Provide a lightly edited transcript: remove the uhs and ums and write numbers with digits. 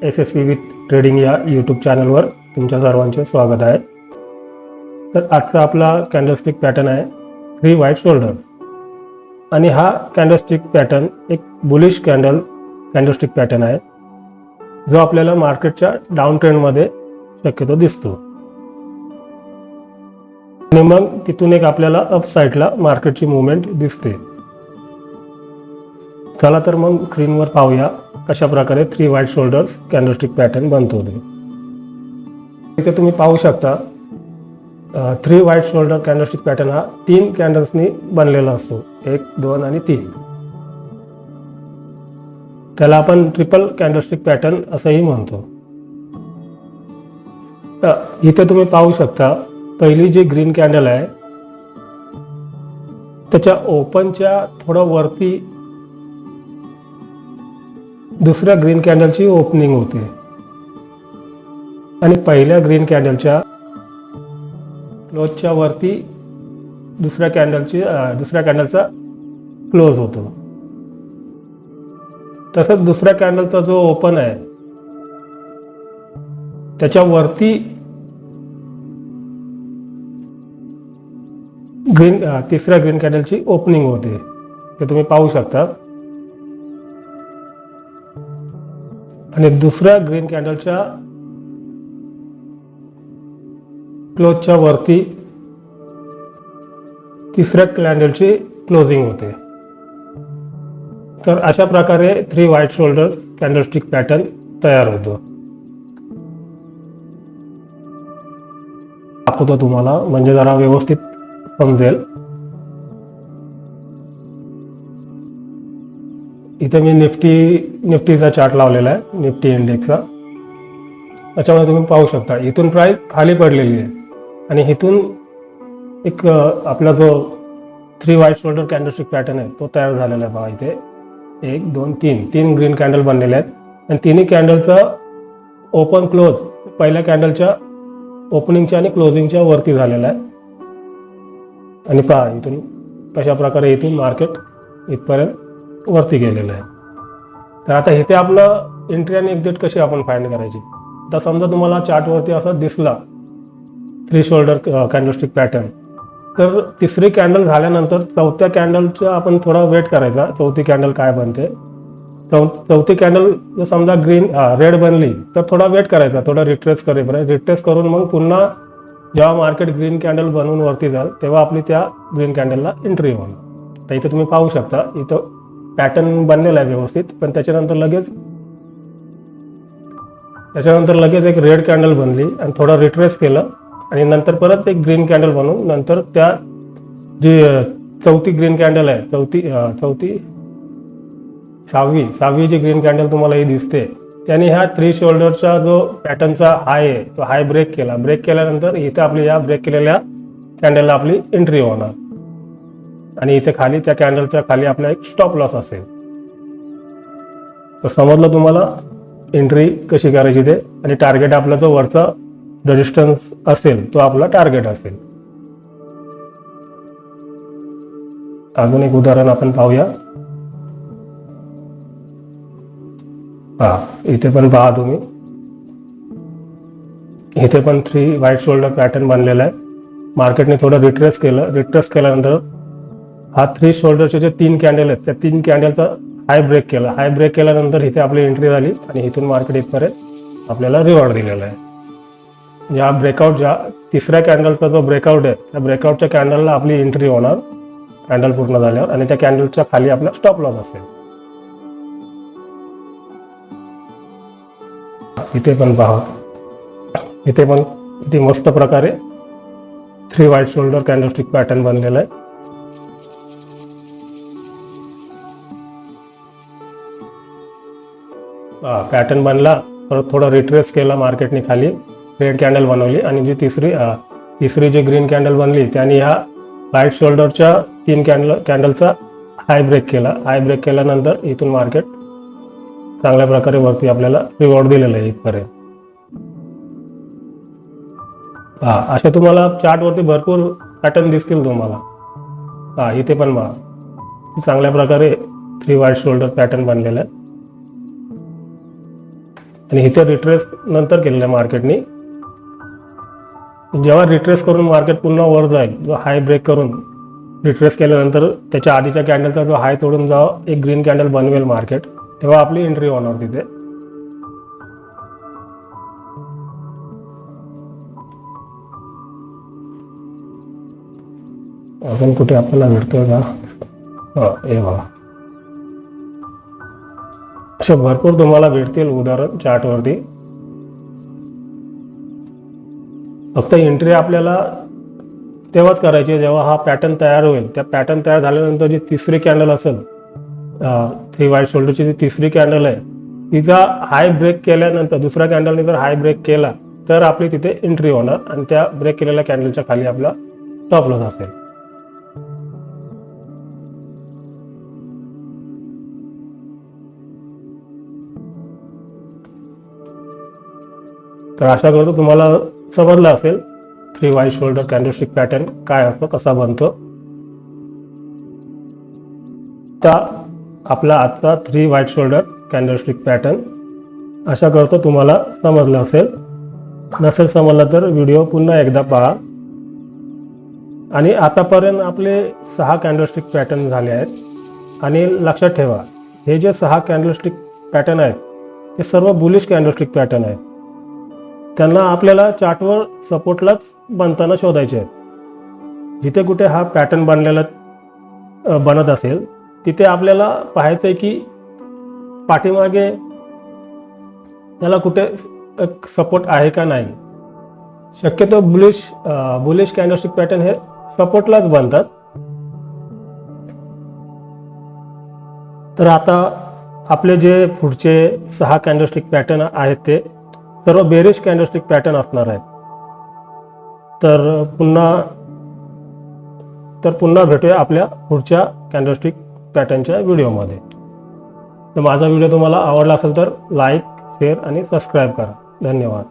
SSP with trading या YouTube चॅनलवर तुमच्या सर्वांचे स्वागत आहे. तर आजचा आपला कॅन्डलस्टिक पॅटर्न आहे 3 व्हाईट शोल्डर आणि हा कॅन्डलस्टिक पॅटर्न एक बुलिश कॅन्डलस्टिक पॅटर्न आहे जो आपल्याला मार्केटच्या डाऊन ट्रेंडमध्ये शक्यतो दिसतो आणि मग तिथून एक आपल्याला अप साईडला मार्केटची मुवमेंट दिसते. चला तर मग स्क्रीनवर पाहूया कशा प्रकारे 3 व्हाईट शोल्डर्स कॅन्डलस्टिक पॅटर्न बनतो. इथे तुम्ही पाहू शकता 3 व्हाईट शोल्डर कॅन्डलस्टिक पॅटर्न हा 3 कॅन्डल्सनी बनलेला असतो, 1, 2 आणि 3. त्याला आपण ट्रिपल कॅन्डलस्टिक पॅटर्न असंही म्हणतो. इथे तुम्ही पाहू शकता पहिली जी ग्रीन कॅन्डल आहे त्याच्या ओपनच्या थोडं वरती दुसऱ्या ग्रीन कॅन्डलची ओपनिंग होते आणि पहिल्या ग्रीन कॅन्डलच्या क्लोजच्या वरती दुसऱ्या कॅन्डलचा क्लोज होतो. तसंच दुसऱ्या कॅन्डलचा जो ओपन आहे त्याच्या वरती तिसऱ्या ग्रीन कॅन्डलची ओपनिंग होते, ते तुम्ही पाहू शकता. आणि दुसऱ्या ग्रीन कॅन्डलच्या क्लोजच्या वरती तिसऱ्या कॅन्डलची क्लोजिंग होते. तर अशा प्रकारे 3 व्हाईट शोल्डर कॅन्डलस्टिक पॅटर्न तयार होतो. दाखवतो तुम्हाला म्हणजे जरा व्यवस्थित समजेल. इथे मी निफ्टीचा चार्ट लावलेला आहे, निफ्टी इंडेक्सचा. त्याच्यामध्ये तुम्ही पाहू शकता इथून प्राइस खाली पडलेली आहे आणि इथून एक आपला जो 3 व्हाईट शोल्डर कॅन्डलस्टिक पॅटर्न आहे तो तयार झालेला आहे. पहा इथे 1, 2, 3 ग्रीन कॅन्डल बनलेले आहेत आणि तिन्ही कॅन्डलचा ओपन क्लोज पहिल्या कॅन्डलच्या ओपनिंगच्या आणि क्लोजिंगच्या वरती झालेला आहे. आणि पहा इथून कशा प्रकारे इथून मार्केट इथपर्यंत वरती गेलेलं आहे. तर आता इथे आपलं एंट्री आणि एक्झिट कशी आपण फाइंड करायची. आता समजा तुम्हाला चार्टवरती असा दिसला 3 शोल्डर कॅन्डलस्टिक पॅटर्न, तर तिसरी कॅन्डल झाल्यानंतर चौथ्या कॅन्डलचा आपण थोडा वेट करायचा, चौथी कॅन्डल काय बनते. चौथी कॅन्डल जर समजा रेड बनली तर थोडा वेट करायचा, थोडा रिट्रेस करून मग पुन्हा जेव्हा मार्केट ग्रीन कॅन्डल बनवून वरती जाईल तेव्हा आपली त्या ग्रीन कॅन्डलला एंट्री होणार. तर इथे तुम्ही पाहू शकता इथं पॅटर्न बनलेला आहे व्यवस्थित, पण त्याच्यानंतर लगेच एक रेड कॅन्डल बनली आणि थोडं रिट्रेस केलं आणि नंतर परत एक ग्रीन कॅन्डल बनवून नंतर त्या जी चौथी ग्रीन कॅन्डल आहे सहावी जी ग्रीन कॅन्डल तुम्हाला ही दिसते त्याने ह्या 3 शोल्डरचा जो पॅटर्नचा हाय आहे तो हाय ब्रेक केल्यानंतर इथे आपली या ब्रेक केलेल्या कॅन्डलला आपली एंट्री होणार आणि इथे खाली त्या कॅन्डलच्या खाली आपला एक स्टॉप लॉस असेल. तर समजलं तुम्हाला एंट्री कशी करायची ते. आणि टार्गेट आपला जो वरचा रेजिस्टन्स असेल तो आपला टार्गेट असेल. अजून एक उदाहरण आपण पाहूया. इथे पण पहा तुम्ही, इथे पण 3 व्हाईट शोल्डर पॅटर्न बनलेला आहे. मार्केटने थोडं रिट्रेस केल्यानंतर हा 3 शोल्डरचे जे 3 कॅन्डल आहेत त्या 3 कॅन्डलचा हाय ब्रेक केल्यानंतर इथे आपली एंट्री झाली आणि इथून मार्केट इथपर्यंत आपल्याला रिवॉर्ड दिलेला आहे. ज्या तिसऱ्या कॅन्डलचा जो ब्रेकआउट आहे त्या ब्रेकआउटच्या कॅन्डलला आपली एंट्री होणार कॅन्डल पूर्ण झाल्यावर आणि त्या कॅन्डलच्या खाली आपला स्टॉप लॉस असेल. इथे पण पहा, इथे पण किती मस्त प्रकारे 3 व्हाईट शोल्डर कॅन्डलस्टिक पॅटर्न बनलेला आहे. पॅटर्न बनला, परत थोडा रिट्रेस केला मार्केटने, खाली रेड कॅन्डल बनवली आणि जी तिसरी जी ग्रीन कॅन्डल बनली त्याने ह्या व्हाईट शोल्डरच्या 3 कॅन्डलचा हाय ब्रेक केल्यानंतर इथून मार्केट चांगल्या प्रकारे वरती आपल्याला रिवॉर्ड दिलेलं आहे इथपर्यंत. अशा तुम्हाला चार्टवरती भरपूर पॅटर्न दिसतील तुम्हाला. इथे पण चांगल्या प्रकारे 3 व्हाईट शोल्डर पॅटर्न बनलेला आहे. आणि इथे रिट्रेस नंतर केलेलं आहे मार्केटनी. जेव्हा रिट्रेस करून मार्केट पुन्हा वर जाईल, जो हाय ब्रेक करून रिट्रेस केल्यानंतर त्याच्या आधीच्या कॅन्डलचा जो हाय तोडून जेव्हा एक ग्रीन कॅन्डल बनवेल मार्केट, तेव्हा आपली एंट्री होणार तिथे. अजून कुठे आपल्याला भेटतोय का? हे बघा, असे भरपूर तुम्हाला भेटतील उदाहरण चार्टवरती. फक्त एंट्री आपल्याला तेव्हाच करायची जेव्हा हा पॅटर्न तयार होईल. त्या पॅटर्न तयार झाल्यानंतर जी तिसरी कॅन्डल असेल, 3 व्हाईट शोल्डरची जी तिसरी कॅन्डल आहे, तिचा हाय ब्रेक केल्यानंतर दुसऱ्या कॅन्डलने जर हाय ब्रेक केला तर आपली तिथे एंट्री होणार आणि त्या ब्रेक केलेल्या कॅन्डलच्या खाली आपला स्टॉप लॉस असेल. तर आशा करतो तुम्हाला समजलं असेल 3 व्हाईट शोल्डर कॅन्डलस्टिक पॅटर्न काय असतो, कसा बनतो. तर आपला आजचा 3 व्हाईट शोल्डर कॅन्डलस्टिक पॅटर्न आशा करतो तुम्हाला समजलं असेल. नसेल समजलं तर व्हिडिओ पुन्हा एकदा पहा. आणि आतापर्यंत आपले 6 कॅन्डलस्टिक पॅटर्न झाले आहेत. आणि लक्षात ठेवा, हे जे 6 कॅन्डलस्टिक पॅटर्न आहेत ते सर्व बुलिश कॅन्डलस्टिक पॅटर्न आहेत. त्यांना आपल्याला चार्टवर सपोर्टलाच बनताना शोधायचे आहेत. जिथे कुठे हा पॅटर्न बनत असेल तिथे आपल्याला पाहायचं आहे की पाठीमागे त्याला कुठे सपोर्ट आहे का नाही. शक्यतो बुलिश कॅन्डलस्टिक पॅटर्न हे सपोर्टलाच बनतात. तर आता आपले जे पुढचे 6 कॅन्डलस्टिक पॅटर्न आहेत ते सर्व बेरिश कॅन्डलस्टिक पॅटर्न असणार आहेत. तर पुन्हा भेटूया आपल्या पुढच्या कॅन्डलस्टिक पॅटर्नच्या व्हिडिओमध्ये. तर माझा व्हिडिओ तुम्हाला आवडला असेल तर लाईक, शेअर आणि सबस्क्राईब करा. धन्यवाद.